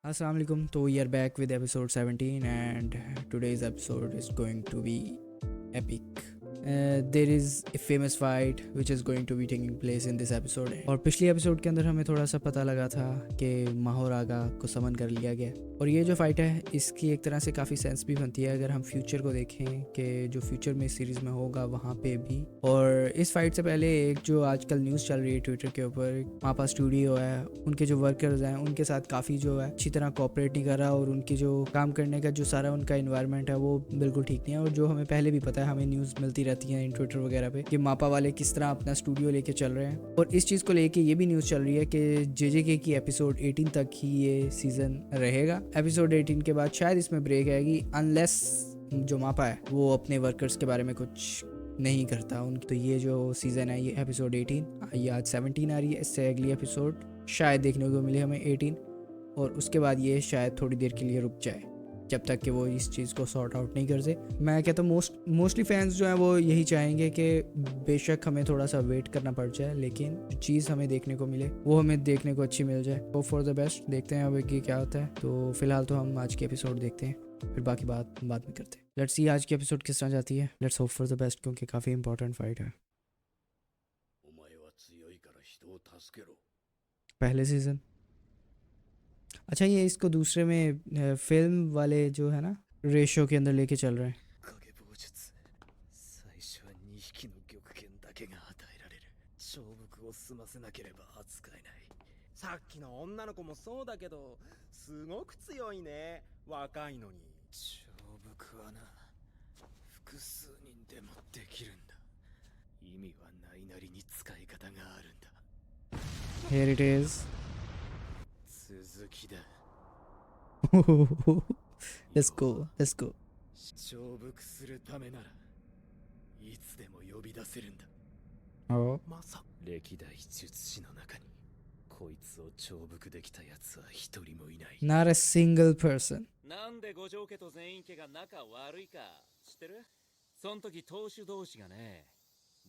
Assalamu alaikum. So we are back with episode 17 and today's episode is going to be epic. There is a famous fight which is going to be taking place in this episode. और पिछली episode के अंदर हमें थोड़ा सा पता लगा था कि माहो रागा को समन कर लिया गया और ये जो फाइट है इसकी एक तरह से काफ़ी सेंस भी बनती है अगर हम फ्यूचर को देखें कि जो फ्यूचर में सीरीज़ में होगा वहाँ पे भी। और इस फाइट से पहले एक जो आजकल न्यूज़ चल रही है ट्विटर के ऊपर, मापा स्टूडियो है, उनके जो वर्कर्स हैं उनके साथ काफ़ी जो है अच्छी तरह कोऑपरेट नहीं कर रहा और उनकी जो काम करने का जो सारा उनका इन्वायरमेंट है वो बिल्कुल ठीक नहीं है। और जो हमें पहले भी पता है, हमें न्यूज़ मिलती रहती है इन ट्विटर वगैरह पे कि मापा वाले किस तरह अपना स्टूडियो लेके चल रहे हैं। और इस चीज़ को लेके ये भी न्यूज़ चल रही है कि जेजेके की एपिसोड 18 तक ही ये सीज़न रहेगा। एपिसोड 18 के बाद शायद इसमें ब्रेक आएगी अनलेस जो मापा है वो अपने वर्कर्स के बारे में कुछ नहीं करता उनकी। तो ये जो सीज़न है ये एपिसोड 18, ये आज 17 आ रही है, इससे अगली एपिसोड शायद देखने को मिले हमें 18 और उसके बाद ये शायद थोड़ी देर के लिए रुक जाए जब तक कि वो इस चीज़ को सॉर्ट आउट नहीं कर दे। मैं कहता हूँ मोस्टली फैंस जो हैं वो यही चाहेंगे कि बेशक हमें थोड़ा सा वेट करना पड़ जाए लेकिन जो चीज़ हमें देखने को मिले वो हमें देखने को अच्छी मिल जाए। वो फॉर द बेस्ट, देखते हैं अब कि क्या होता है। तो फिलहाल तो हम आज की एपिसोड देखते हैं, फिर बाकी बात बाद में करते हैं। लेट्स सी आज की एपिसोड किस तरह जाती है। Let's hope for the best क्योंकि काफ़ी इंपॉर्टेंट फाइट है। पहले सीज़न, अच्छा ये इसको दूसरे में फिल्म वाले जो है ना रेशो के अंदर लेके चल रहे हैं। 最初は2匹の玉剣だけが与えられる。勝負を済ませなければ扱えない。さっきの女の子もそうだけど、すごく強いね。若いのに。勝負はな、複数人でもできるんだ。意味はないなりに使い方があるんだ。 Here it is. 続きだ。Let's go, let's go. 勝負するためならいつでも呼び出せるんだ。 Oh. まさ歴代術師の中にこいつを重複できたやつは一人もいない。 Not a single person. なんで五条家と全員家が仲悪いか知ってる？そん時当主同士がね、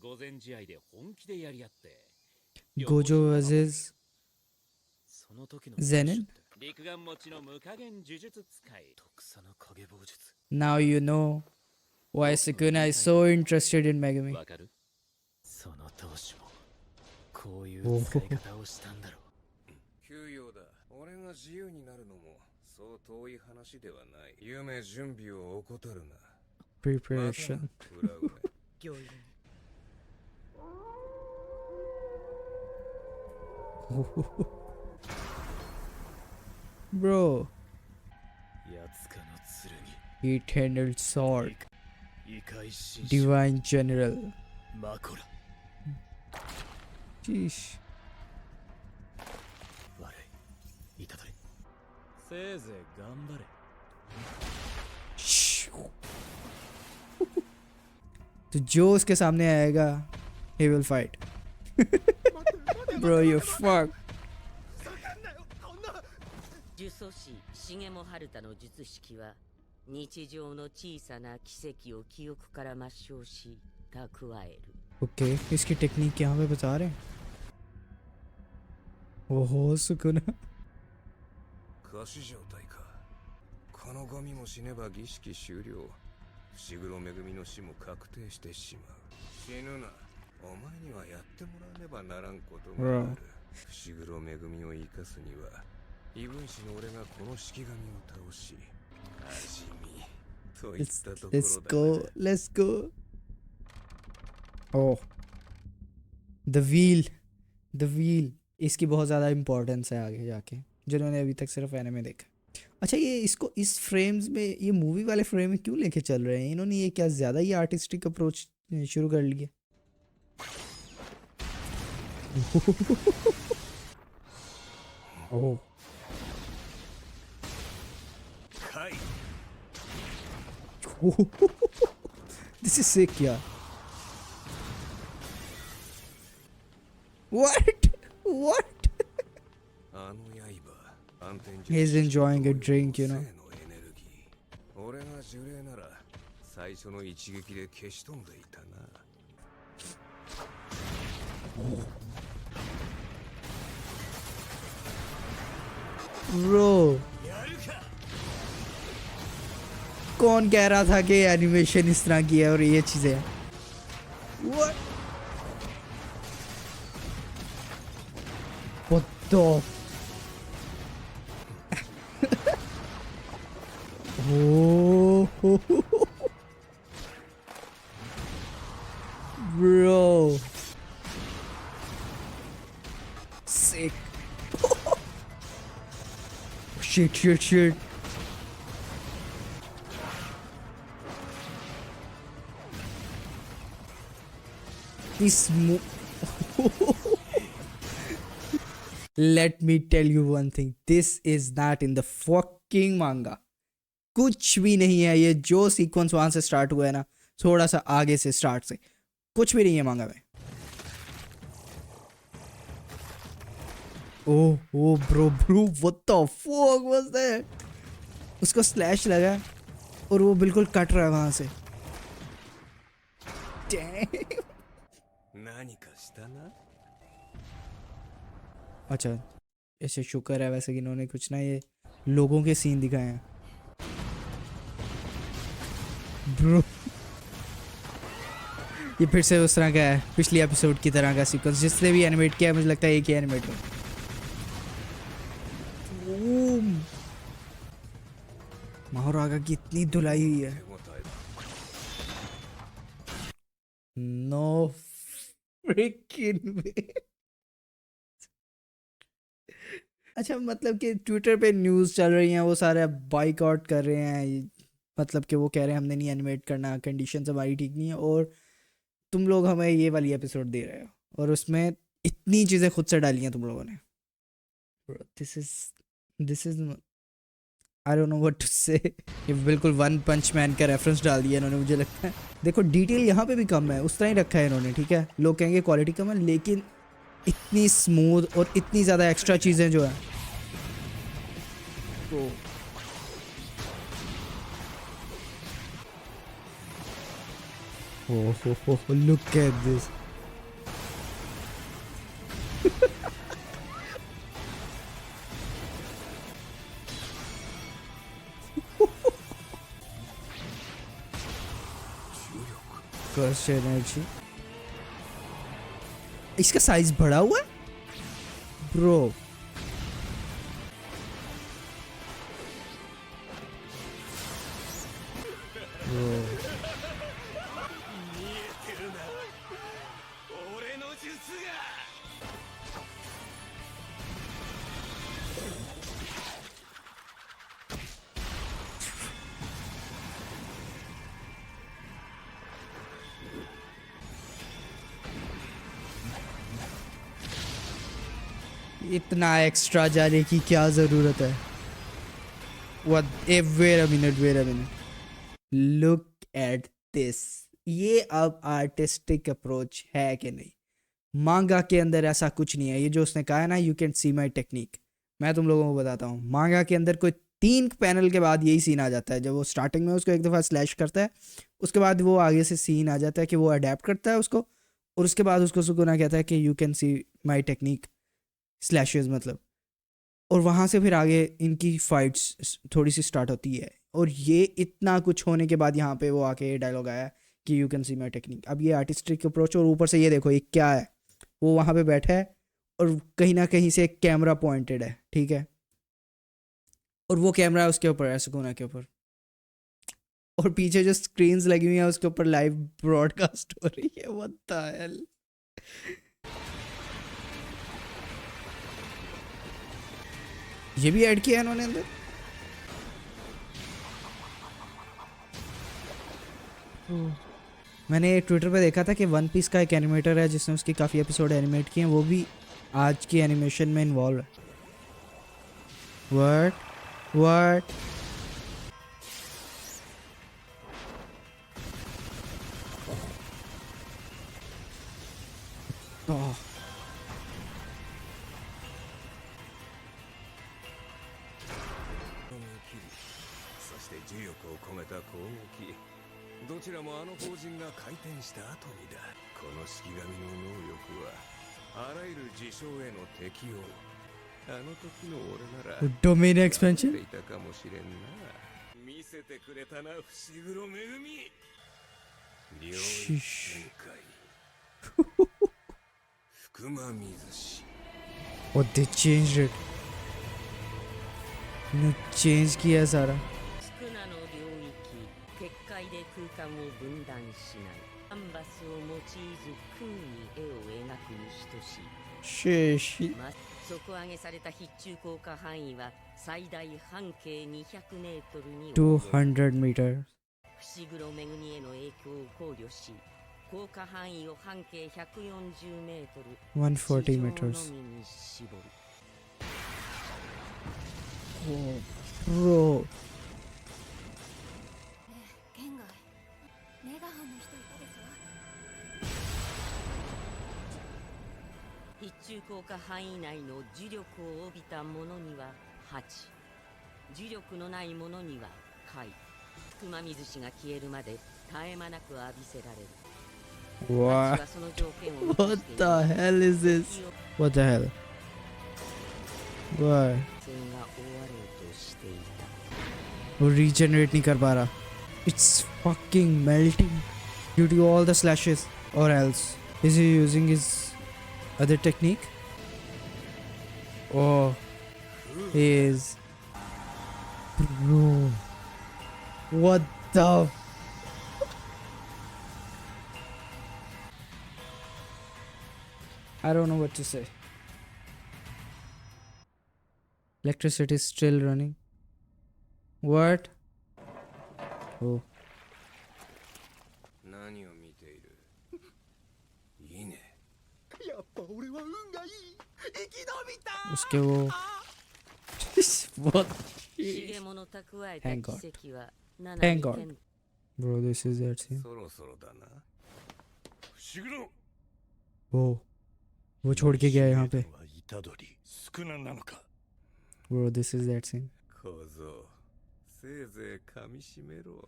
御前試合で本気でやり合って。 Gojo versus その時の Zenin. 陸眼持ちの無加減呪術使い。特殊な影棒術。 Now you know why Sukuna is so interested in Megami. わかる？その当主もこういう使い方をしたんだろう。休養だ。俺が自由になるのもそう遠い話ではない。夢準備を怠るな。 Preparation. 裏上。御意。 Bro, やつかの剣。 Eternal Sword. 異界神 Divine General. マコラ。 Sheesh. 悪い。いただれ。せいぜい頑張れ。 Shh. तो जो उसके सामने आएगा he will fight. Bro, you fuck. 呪詛師重茂春太の術式は日常の小さな奇跡を記憶から抹消し蓄える。 Okay, इसकी technique यहाँ पे बता रहे हैं। ओहो Sukuna. 仮死状態か。このゴミも死ねば儀式終了。伏黒めぐみの死も確定してしまう。死ぬな。お前にはやってもらわねばならんことがある。伏黒めぐみを生かすには異分子の俺がこの式神を倒し味見といったところだ。 Let's go, let's go. Oh, the wheel. इसकी बहुत ज़्यादा इम्पोर्टेंस है आगे जाके, जिन्होंने अभी तक सिर्फ एनिमे देखा। अच्छा ये इसको इस फ्रेम्स में, ये मूवी वाले फ्रेम में क्यों लेके चल रहे हैं इन्होंने? ये क्या ज़्यादा ही आर्टिस्टिक अप्रोच शुरू कर लिया? Oh. はい。 This is sick, yeah. What? What? あの刃、暗転術 He's enjoying a drink, you know. 生のエネルギー。俺が呪霊なら最初の一撃で消し飛んでいたな。 Bro. कौन कह रहा था कि एनिमेशन इस तरह की है और ये चीजें हैं? What? What the? Oh, bro, sick. Shit. This Let me tell you one thing. This is not in the fucking manga. कुछ भी नहीं है ये जो सीक्वेंस वहां से स्टार्ट हुआ है ना, थोड़ा सा आगे से स्टार्ट से कुछ भी नहीं है मांगा में. Oh bro what the fuck was that? उसको स्लैश लगा और वो बिल्कुल कट रहा है वहां से. Damn. 何かしたな अच्छा, ऐसे शुक्र है वैसे कि इन्होंने कुछ ना ये लोगों के सीन दिखाए हैं. ब्रो ये फिर से उस तरह का है, पिछली एपिसोड की तरह का सीक्वेंस. जिसने भी एनिमेट किया है मुझे लगता है एक ही एनिमेटर. महारागा की इतनी धुलाई हुई है. 手応え नो फ्रिकिंग वे. अच्छा, मतलब कि ट्विटर पे न्यूज़ चल रही हैं, वो सारे बाइकआउट कर रहे हैं. मतलब कि वो कह रहे हैं हमने नहीं एनिमेट करना, कंडीशंस हमारी ठीक नहीं है और तुम लोग हमें ये वाली एपिसोड दे रहे हो और उसमें इतनी चीज़ें खुद से डाली हैं तुम लोगों ने. This is I don't know what to say. ये बिल्कुल वन पंच मैन का रेफरेंस डाल दिया इन्होंने मुझे लगता है. देखो डिटेल यहाँ पे भी कम है, उस तरह ही रखा है इन्होंने. ठीक है, लोग कहेंगे क्वालिटी कम है, लेकिन इतनी स्मूथ और इतनी ज़्यादा एक्स्ट्रा चीज़ें जो है तो oh, look at this. Curse energy. इसका साइज बढ़ा हुआ है ब्रो. इतना एक्स्ट्रा जाने की क्या ज़रूरत है? Wait a minute. Look at this. ये अब आर्टिस्टिक अप्रोच है कि नहीं? मांगा के अंदर ऐसा कुछ नहीं है. ये जो उसने कहा है ना, you can see my technique, मैं तुम लोगों को बताता हूँ. मांगा के अंदर कोई 3 पैनल के बाद यही सीन आ जाता है. जब वो स्टार्टिंग में उसको एक दफ़ा स्लैश करता है, उसके बाद वो आगे से सीन आ जाता है कि वो अडेप्ट करता है उसको, और उसके बाद उसको सुकुना कहता है कि you can see my technique slashes मतलब. और वहाँ से फिर आगे इनकी फाइट्स थोड़ी सी स्टार्ट होती है. और ये इतना कुछ होने के बाद यहाँ पे वो आके ये डायलॉग आया कि you can see my technique. अब ये आर्टिस्टिक अप्रोच, और ऊपर से ये देखो ये क्या है, वो वहाँ पे बैठा है और कहीं ना कहीं से एक कैमरा पॉइंटेड है. ठीक है, और वो कैमरा है उसके ऊपर, सुकुना के ऊपर, और पीछे जो स्क्रीन्स लगी हुई हैं उसके ऊपर लाइव ब्रॉडकास्ट हो रही है. What the hell. ये भी ऐड किया है इन्होंने अंदर. मैंने ट्विटर पे देखा था कि वन पीस का एक एनिमेटर है जिसने उसकी काफ़ी एपिसोड एनिमेट किए हैं, वो भी आज की एनिमेशन में इन्वॉल्व है. What Oh. そして重力を込めた攻撃、どちらもあの法人が回転した後にだ。この式神の能力はあらゆる事象への適応。あの時の俺なら Domain expansion? いたかもしれんな。見せててくれたな、伏黒めぐみ。領域 Sheesh. 展開。福間水氏。 Oh, they changed it. इन्होंने चेंज किया है सारा. 宿儺の領域結界で空間を分断しないカンバスを用いず空に絵を描くに等しい Sheesh. 底上げされた必中効果範囲は最大半径200メートルに200 meters. 伏黒めぐみへの影響を考慮し効果範囲を半径140メートル140地上 meters. のみに絞る Oh, bro. 県外メガホンの人いたでしょ必中効果範囲内の磁力を帯びたものには8磁力のないものには貝福間水氏が消えるまで絶え間なく浴びせられる What? 私はその条件を満 What たしてい the る hell is this? What the hell? Why? 戦が終わろうとしていた वो regenerate नहीं कर पा रहा. It's fucking melting due to all the slashes. Or else, is he using his other technique? Oh, he is. Bro, what the? I don't know what to say. Electricity is still running. What? Oh, 何を見ている。いいね。やっぱ俺は運がいい。生き延びた。 उसके वो what? 重物蓄えた Thank God. 奇跡は Thank God. Bro, this is that scene. そろそろだな。伏黒。 वो छोड़ के गया यहाँ पे. 虎杖少ななのか Bro, this is that scene. 小僧、せいぜい噛みしめろ。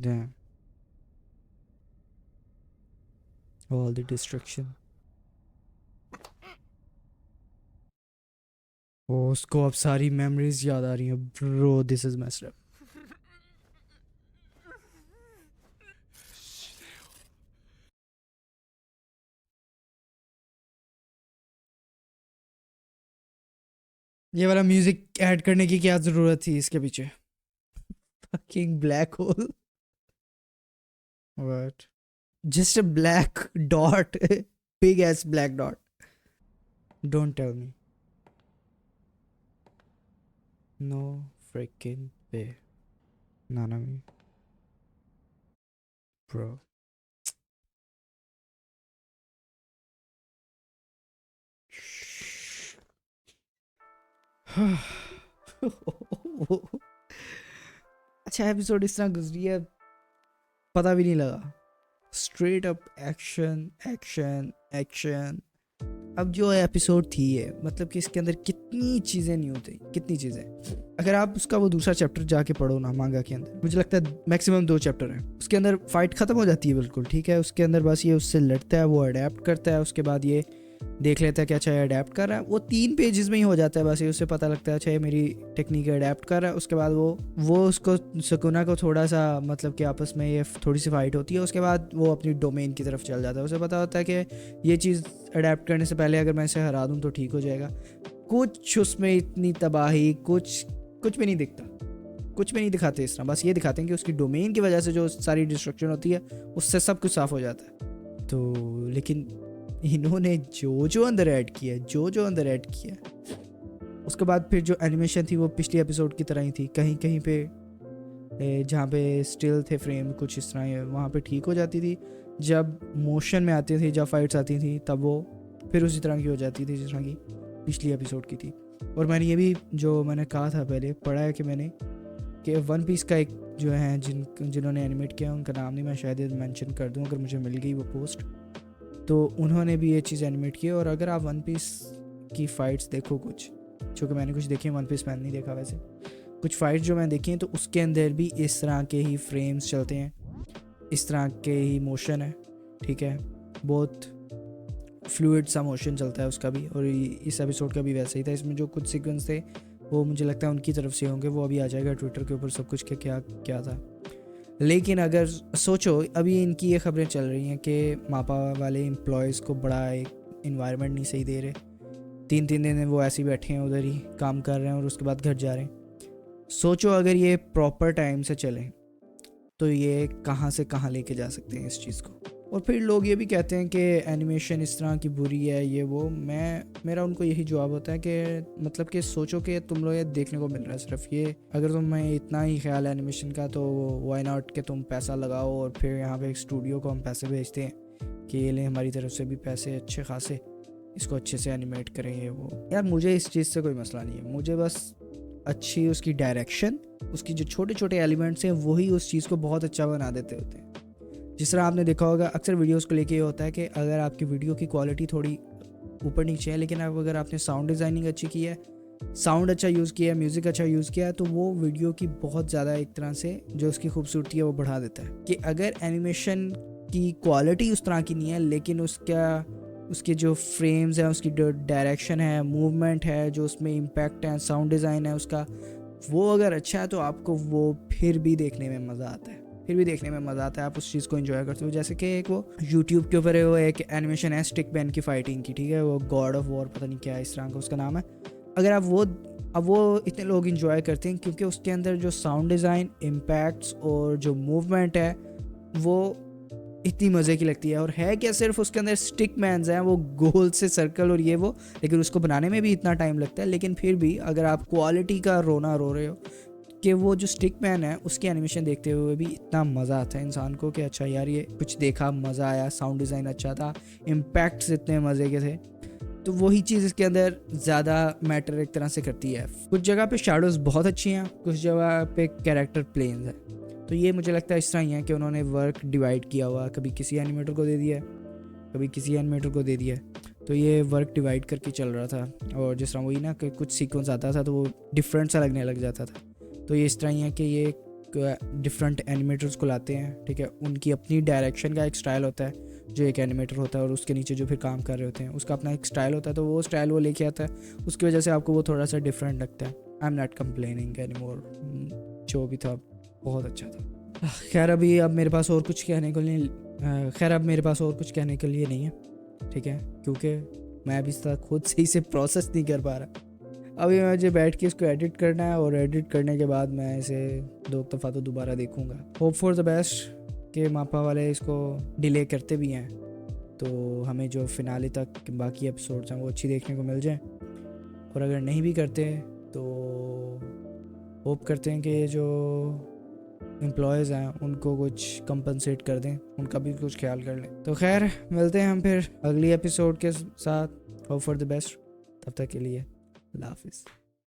Damn. All the destruction. Oh, उसको अब सारी memories याद आ रही हैं. Bro, this is messed up. ये वाला म्यूजिक ऐड करने की क्या जरूरत थी इसके पीछे? Fucking black hole. What? Just a black dot. Big ass black dot. Don't tell me. No freaking way. Nanami. Bro. अच्छा एपिसोड इस तरह गुजरी है पता भी नहीं लगा straight up action action action अब जो एपिसोड थी है मतलब कि इसके अंदर कितनी चीज़ें नहीं होती कितनी चीज़ें अगर आप उसका वो दूसरा चैप्टर जाके पढ़ो ना मांगा के अंदर मुझे लगता है मैक्सिमम 2 चैप्टर हैं उसके अंदर फाइट ख़त्म हो जाती है बिल्कुल ठीक है उसके अंदर बस ये उससे लड़ता है वो अडेप्ट करता है उसके बाद ये देख लेता है कि अच्छा ये अडेप्ट कर रहा है वो 3 पेजेस में ही हो जाता है बस ये उससे पता लगता है अच्छा ये मेरी टेक्निक अडेप्ट कर रहा है उसके बाद वो उसको सुकुना को थोड़ा सा मतलब कि आपस में ये थोड़ी सी फाइट होती है उसके बाद वो अपनी डोमेन की तरफ चल जाता है उसे पता होता है कि ये चीज़ अडेप्ट करने से पहले अगर मैं इसे हरा दूँ तो ठीक हो जाएगा कुछ उसमें इतनी तबाही कुछ भी नहीं दिखता कुछ भी नहीं दिखाते इस तरह बस ये दिखाते हैं कि उसकी डोमेन की वजह से जो सारी डिस्ट्रक्शन होती है उससे सब कुछ साफ़ हो जाता है तो लेकिन इन्होंने जो अंदर ऐड किया जो अंदर ऐड किया उसके बाद फिर जो एनिमेशन थी वो पिछली एपिसोड की तरह ही थी कहीं कहीं पे जहाँ पे स्टिल थे फ्रेम कुछ इस तरह वहाँ पे ठीक हो जाती थी जब मोशन में आती थी जब फाइट्स आती थी तब वो फिर उसी तरह की हो जाती थी जिस तरह की पिछली एपिसोड की थी और मैंने ये भी जो मैंने कहा था पहले पढ़ा है कि मैंने कि वन पीस का एक जो है जिन्होंने एनिमेट किया उनका नाम नहीं मैं शायद मेंशन कर दूँ अगर मुझे मिल गई वो पोस्ट तो उन्होंने भी ये चीज़ एनिमेट की और अगर आप वन पीस की फ़ाइट्स देखो कुछ चूँकि मैंने कुछ देखी है वन पीस मैंने नहीं देखा वैसे कुछ फ़ाइट्स जो मैंने देखी हैं तो उसके अंदर भी इस तरह के ही फ्रेम्स चलते हैं इस तरह के ही मोशन है ठीक है बहुत फ्लूइड सा मोशन चलता है उसका भी और इस एपिसोड का भी वैसे ही था इसमें जो कुछ सीक्वेंस थे वो मुझे लगता है उनकी तरफ से होंगे, वो अभी आ जाएगा ट्विटर के ऊपर सब कुछ के क्या क्या था। लेकिन अगर सोचो अभी इनकी ये खबरें चल रही हैं कि मापा वाले एम्प्लॉयज़ को बड़ा एक इन्वायरमेंट नहीं सही दे रहे, 3-3 दिन वो ऐसे ही बैठे हैं उधर ही काम कर रहे हैं और उसके बाद घर जा रहे हैं। सोचो अगर ये प्रॉपर टाइम से चलें तो ये कहाँ से कहाँ लेके जा सकते हैं इस चीज़ को। और फिर लोग ये भी कहते हैं कि एनिमेशन इस तरह की बुरी है ये वो, मेरा उनको यही जवाब होता है कि मतलब कि सोचो कि तुम लोग ये देखने को मिल रहा है सिर्फ ये, अगर तुम्हें इतना ही ख्याल है एनिमेशन का तो वाई नॉट कि तुम पैसा लगाओ और फिर यहाँ पे एक स्टूडियो को हम पैसे भेजते हैं कि ये ले हमारी तरफ से भी पैसे अच्छे खासे, इसको अच्छे से एनिमेट करें ये वो। यार मुझे इस चीज़ से कोई मसला नहीं है, मुझे बस अच्छी उसकी डायरेक्शन, उसकी जो छोटे छोटे एलिमेंट्स हैं वही उस चीज़ को बहुत अच्छा बना देते होते हैं। जिस तरह आपने देखा होगा अक्सर वीडियोस को लेके ये होता है कि अगर आपकी वीडियो की क्वालिटी थोड़ी ऊपर नीचे है, लेकिन अगर आपने साउंड डिज़ाइनिंग अच्छी की है, साउंड अच्छा यूज़ किया है, म्यूज़िक अच्छा यूज़ किया है, तो वो वीडियो की बहुत ज़्यादा एक तरह से जो उसकी खूबसूरती है वो बढ़ा देता है। कि अगर एनिमेशन की क्वालिटी उस तरह की नहीं है लेकिन उसके जो फ्रेम्स हैं, उसकी जो डायरेक्शन है, मूवमेंट है, जो उसमें इम्पैक्ट है, साउंड डिज़ाइन है उसका, वो अगर अच्छा है तो आपको वो फिर भी देखने में मज़ा आता है, आप उस चीज़ को एंजॉय करते हो। जैसे कि एक वो यूट्यूब के ऊपर है वो एक एनिमेशन है स्टिक मैन की फाइटिंग की, ठीक है, वो गॉड ऑफ वॉर पता नहीं क्या इस तरह का उसका नाम है। अगर आप वो इतने लोग एंजॉय करते हैं क्योंकि उसके अंदर जो साउंड डिज़ाइन, इम्पैक्ट्स और जो मूवमेंट है वो इतनी मज़े की लगती है। और है क्या, सिर्फ उसके अंदर स्टिक मैन्स हैं, वो गोल से सर्कल और ये वो, लेकिन उसको बनाने में भी इतना टाइम लगता है। लेकिन फिर भी अगर आप क्वालिटी का रोना रो रहे हो कि वो जो स्टिक मैन है उसकी एनिमेशन देखते हुए भी इतना मज़ा आता है इंसान को कि अच्छा यार ये कुछ देखा, मज़ा आया, साउंड डिज़ाइन अच्छा था, इम्पैक्ट्स इतने मज़े के थे, तो वही चीज़ इसके अंदर ज़्यादा मैटर एक तरह से करती है। कुछ जगह पे शैडोज़ बहुत अच्छी हैं, कुछ जगह पे कैरेक्टर प्लेन्स हैं, तो ये मुझे लगता है इस तरह ही है कि उन्होंने वर्क डिवाइड किया हुआ, कभी किसी एनिमेटर को दे दिया है, कभी किसी एनिमेटर को दे दिया है, तो ये वर्क डिवाइड करके चल रहा था। और जिस तरह वही ना कि कुछ सीक्वेंस आता था तो वो डिफरेंट सा लगने लग जाता था, तो ये इस तरह ही है कि ये डिफरेंट एनिमेटर्स को लाते हैं, ठीक है, उनकी अपनी डायरेक्शन का एक स्टाइल होता है जो एक एनिमेटर होता है और उसके नीचे जो फिर काम कर रहे होते हैं उसका अपना एक स्टाइल होता है, तो वो स्टाइल वो लेके आता है, उसकी वजह से आपको वो थोड़ा सा डिफरेंट लगता है। I am not complaining anymore, जो भी था बहुत अच्छा था। खैर अब मेरे पास और कुछ कहने के लिए नहीं है, ठीक है, क्योंकि मैं अभी तक खुद सही से प्रोसेस नहीं कर पा रहा। अभी मुझे बैठ के इसको एडिट करना है और एडिट करने के बाद मैं इसे 2 दफ़ा तो दोबारा देखूंगा। होप फॉर द बेस्ट कि मापा वाले इसको डिले करते भी हैं तो हमें जो फिनाले तक बाकी एपिसोड्स हैं वो अच्छी देखने को मिल जाए, और अगर नहीं भी करते तो होप करते हैं कि जो एम्प्लॉयज़ हैं उनको कुछ कंपनसेट कर दें, उनका भी कुछ ख्याल कर लें। तो खैर मिलते हैं हम फिर अगली एपिसोड के साथ। होप फॉर द बेस्ट, तब तक के लिए अल्लाह हाफिज़।